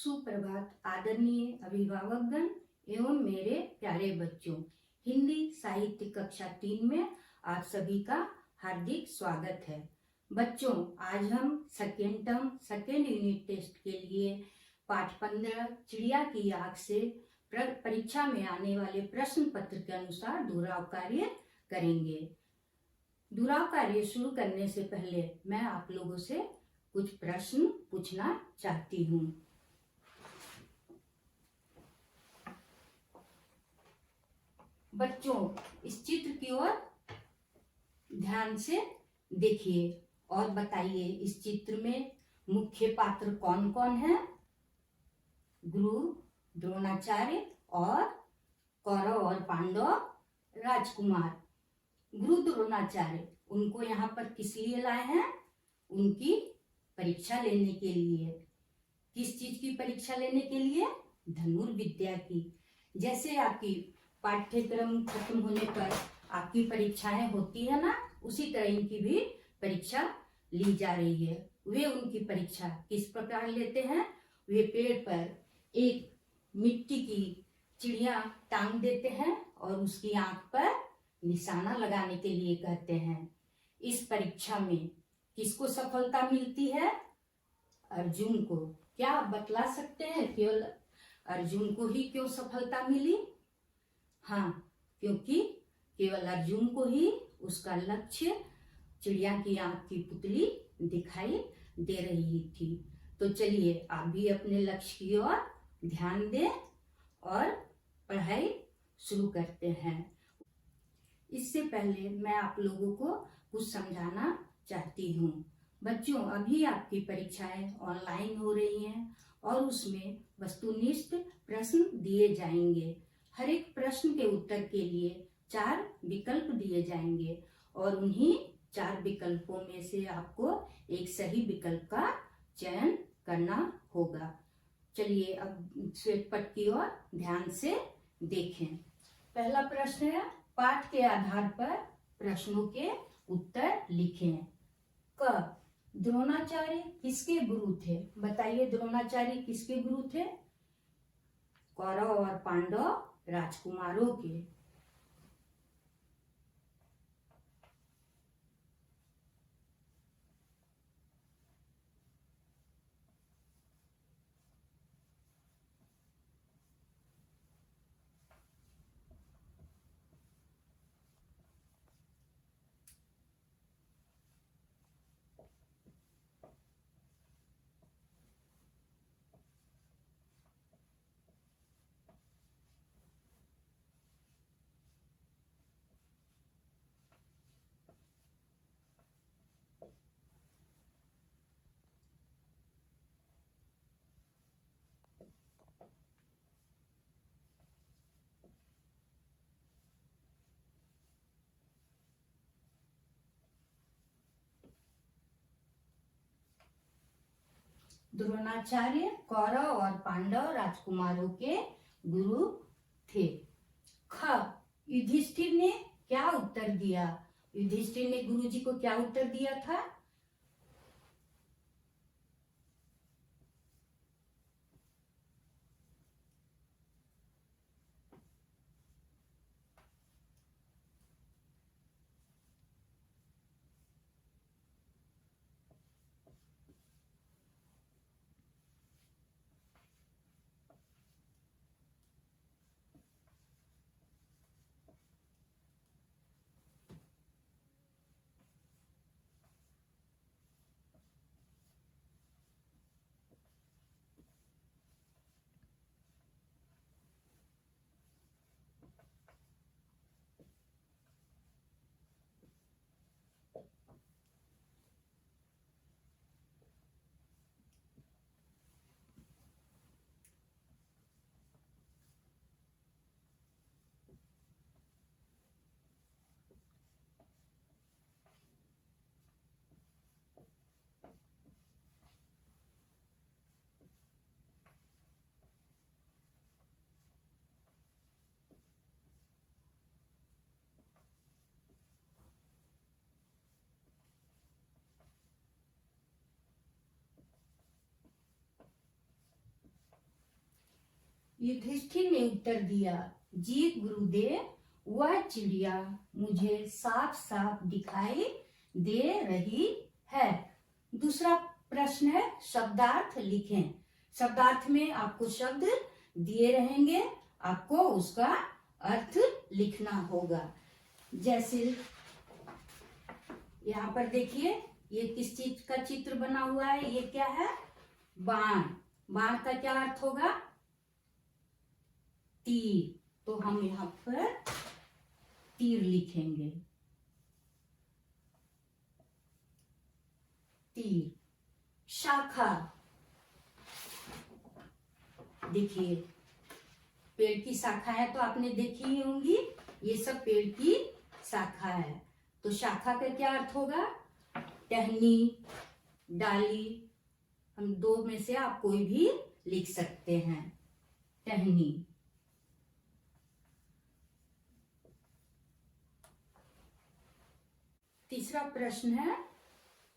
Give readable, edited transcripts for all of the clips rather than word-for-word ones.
सुप्रभात आदरणीय अभिभावकगण एवं मेरे प्यारे बच्चों। हिंदी साहित्य कक्षा 3 में आप सभी का हार्दिक स्वागत है। बच्चों, आज हम second term second unit test के लिए पाठ 15 चिड़िया की आँख से परीक्षा में आने वाले प्रश्न पत्र के अनुसार दोहराव कार्य करेंगे। दोहराव कार्य शुरू करने से पहले मैं आप लोगों से कुछ प्रश्न पूछना चाहती हूँ। बच्चों, इस चित्र की ओर ध्यान से देखिए और बताइए, इस चित्र में मुख्य पात्र कौन कौन है? गुरु, द्रोणाचार्य और कौरव और पांडव राजकुमार। गुरु द्रोणाचार्य, उनको यहाँ पर किस लिए लाए हैं? उनकी परीक्षा लेने के लिए। किस चीज की परीक्षा लेने के लिए? धनुर्विद्या की। जैसे आपकी पाठ्यक्रम खत्म होने पर आपकी परीक्षाएं होती है ना, उसी तरह इनकी भी परीक्षा ली जा रही है। वे उनकी परीक्षा किस प्रकार लेते हैं? वे पेड़ पर एक मिट्टी की चिड़िया टांग देते हैं और उसकी आंख पर निशाना लगाने के लिए कहते हैं। इस परीक्षा में किसको सफलता मिलती है? अर्जुन को। क्या आप बतला सकते हैं केवल अर्जुन को ही क्यों सफलता मिली? हाँ, क्योंकि केवल अर्जुन को ही उसका लक्ष्य चिड़िया की आंख की पुतली दिखाई दे रही थी। तो चलिए आप भी अपने लक्ष्य की ओर ध्यान दें और पढ़ाई शुरू करते हैं। इससे पहले मैं आप लोगों को कुछ समझाना चाहती हूँ। बच्चों, अभी आपकी परीक्षाएं ऑनलाइन हो रही हैं और उसमें वस्तुनिष्ठ प्रश्न दिए जाएंगे। हर एक प्रश्न के उत्तर के लिए 4 विकल्प दिए जाएंगे और उन्हीं 4 विकल्पों में से आपको एक सही विकल्प का चयन करना होगा। चलिए अब श्वेत पट की ओर ध्यान से देखें। पहला प्रश्न है, पाठ के आधार पर प्रश्नों के उत्तर लिखें। क, द्रोणाचार्य किसके गुरु थे? बताइए, द्रोणाचार्य किसके गुरु थे? कौरव और पांडव राजकुमारों के। द्रोणाचार्य कौरव और पांडव राजकुमारों के गुरु थे। ख, युधिष्ठिर ने क्या उत्तर दिया? युधिष्ठिर ने गुरुजी को क्या उत्तर दिया था? युधिष्ठिर ने उत्तर दिया, जी गुरुदेव, वह चिड़िया मुझे साफ साफ दिखाई दे रही है। दूसरा प्रश्न है, शब्दार्थ लिखें। शब्दार्थ में आपको शब्द दिए रहेंगे, आपको उसका अर्थ लिखना होगा। जैसे यहाँ पर देखिए, ये किस चीज का चित्र बना हुआ है, ये क्या है, बाण। बाण का क्या अर्थ होगा, तीर। तो हम यहाँ पर तीर लिखेंगे, तीर। शाखा, देखिए पेड़ की शाखा है तो आपने देखी ही होंगी, ये सब पेड़ की शाखा है। तो शाखा का क्या अर्थ होगा, टहनी, डाली। हम दो में से आप कोई भी लिख सकते हैं, टहनी। तीसरा प्रश्न है,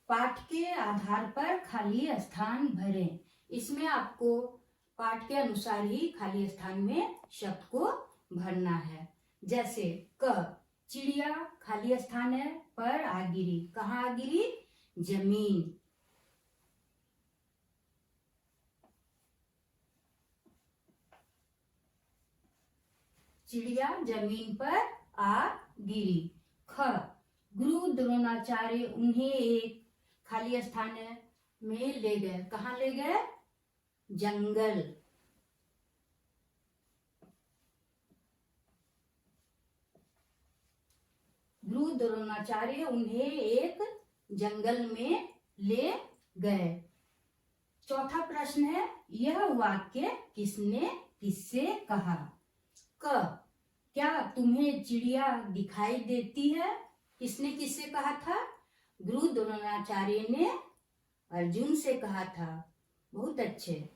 पाठ के आधार पर खाली स्थान भरें। इसमें आपको पाठ के अनुसार ही खाली स्थान में शब्द को भरना है। जैसे क, चिड़िया खाली स्थान है, पर आ गिरी। कहाँ आ गिरी, जमीन। चिड़िया जमीन पर आ गिरी। ख, गुरु द्रोणाचार्य उन्हें एक खाली स्थान में ले गए। कहाँ ले गए, जंगल। गुरु द्रोणाचार्य उन्हें एक जंगल में ले गए। चौथा प्रश्न है, यह वाक्य किसने किससे कहा। क, क्या तुम्हें चिड़िया दिखाई देती है, किसने किससे कहा था, गुरु द्रोणाचार्य ने अर्जुन से कहा था। बहुत अच्छे।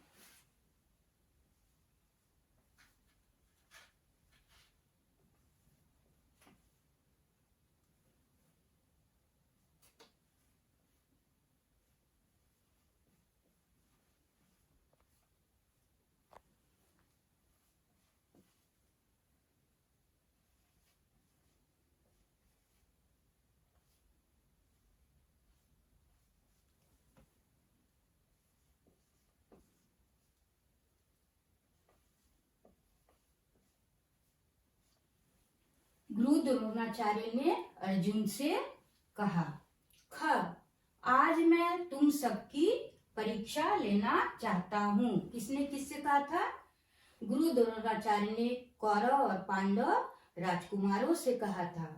गुरु द्रोणाचार्य ने अर्जुन से कहा। ख, आज मैं तुम सबकी परीक्षा लेना चाहता हूँ। किसने किससे कहा था, गुरु द्रोणाचार्य ने कौरव और पांडव राजकुमारों से कहा था।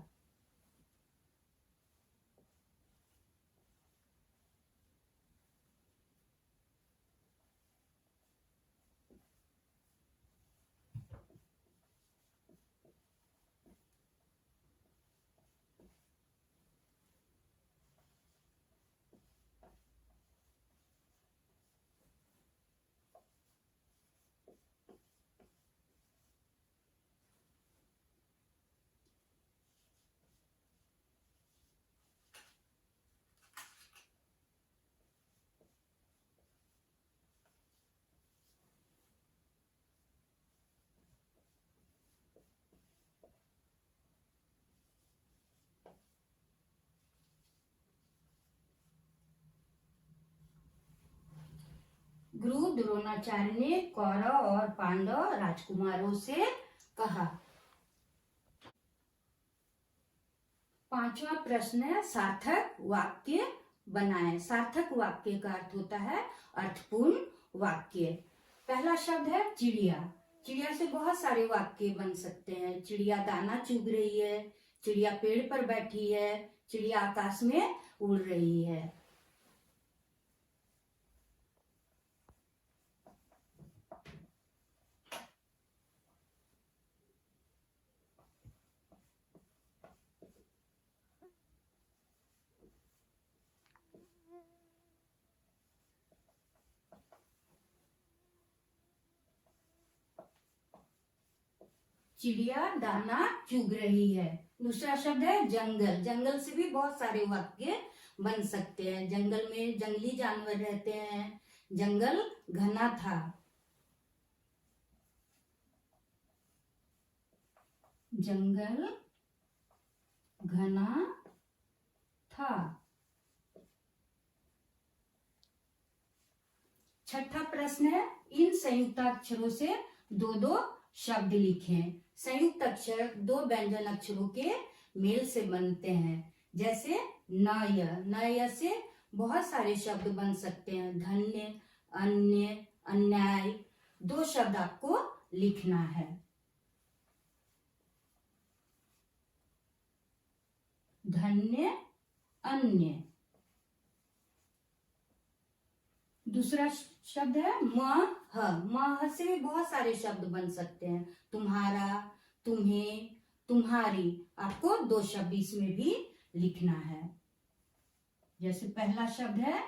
गुरु द्रोणाचार्य ने कौरव और पांडव राजकुमारों से कहा। पांचवा प्रश्न है, सार्थक वाक्य बनाएं। सार्थक वाक्य का अर्थ होता है अर्थपूर्ण वाक्य। पहला शब्द है चिड़िया। चिड़िया से बहुत सारे वाक्य बन सकते हैं। चिड़िया दाना चुग रही है, चिड़िया पेड़ पर बैठी है, चिड़िया आकाश में उड़ रही है। चिड़िया दाना चुग रही है। दूसरा शब्द है जंगल। जंगल से भी बहुत सारे वाक्य बन सकते हैं। जंगल में जंगली जानवर रहते हैं, जंगल घना था। जंगल घना था। छठा प्रश्न है, इन संयुक्ताक्षरों से दो दो शब्द लिखें। संयुक्त अक्षर दो व्यंजन अक्षरों के मेल से बनते हैं। जैसे नय से बहुत सारे शब्द बन सकते हैं। धन्य, अन्य, अन्याय, दो शब्द आपको लिखना है। धन्य, अन्य। दूसरा शब्द है मह से भी बहुत सारे शब्द बन सकते हैं। तुम्हारा, तुम्हें, तुम्हारी, आपको दो शब्द इसमें भी लिखना है। जैसे पहला शब्द है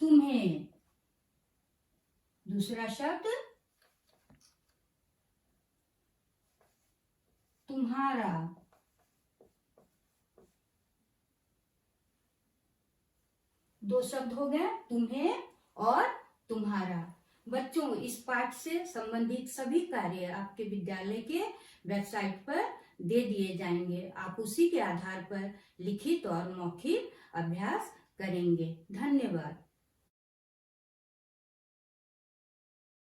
तुम्हें, दूसरा शब्द तुम्हारा। दो शब्द हो गए, तुम्हें और तुम्हारा। बच्चों, इस पाठ से संबंधित सभी कार्य आपके विद्यालय के वेबसाइट पर दे दिए जाएंगे। आप उसी के आधार पर लिखित और मौखिक अभ्यास करेंगे। धन्यवाद।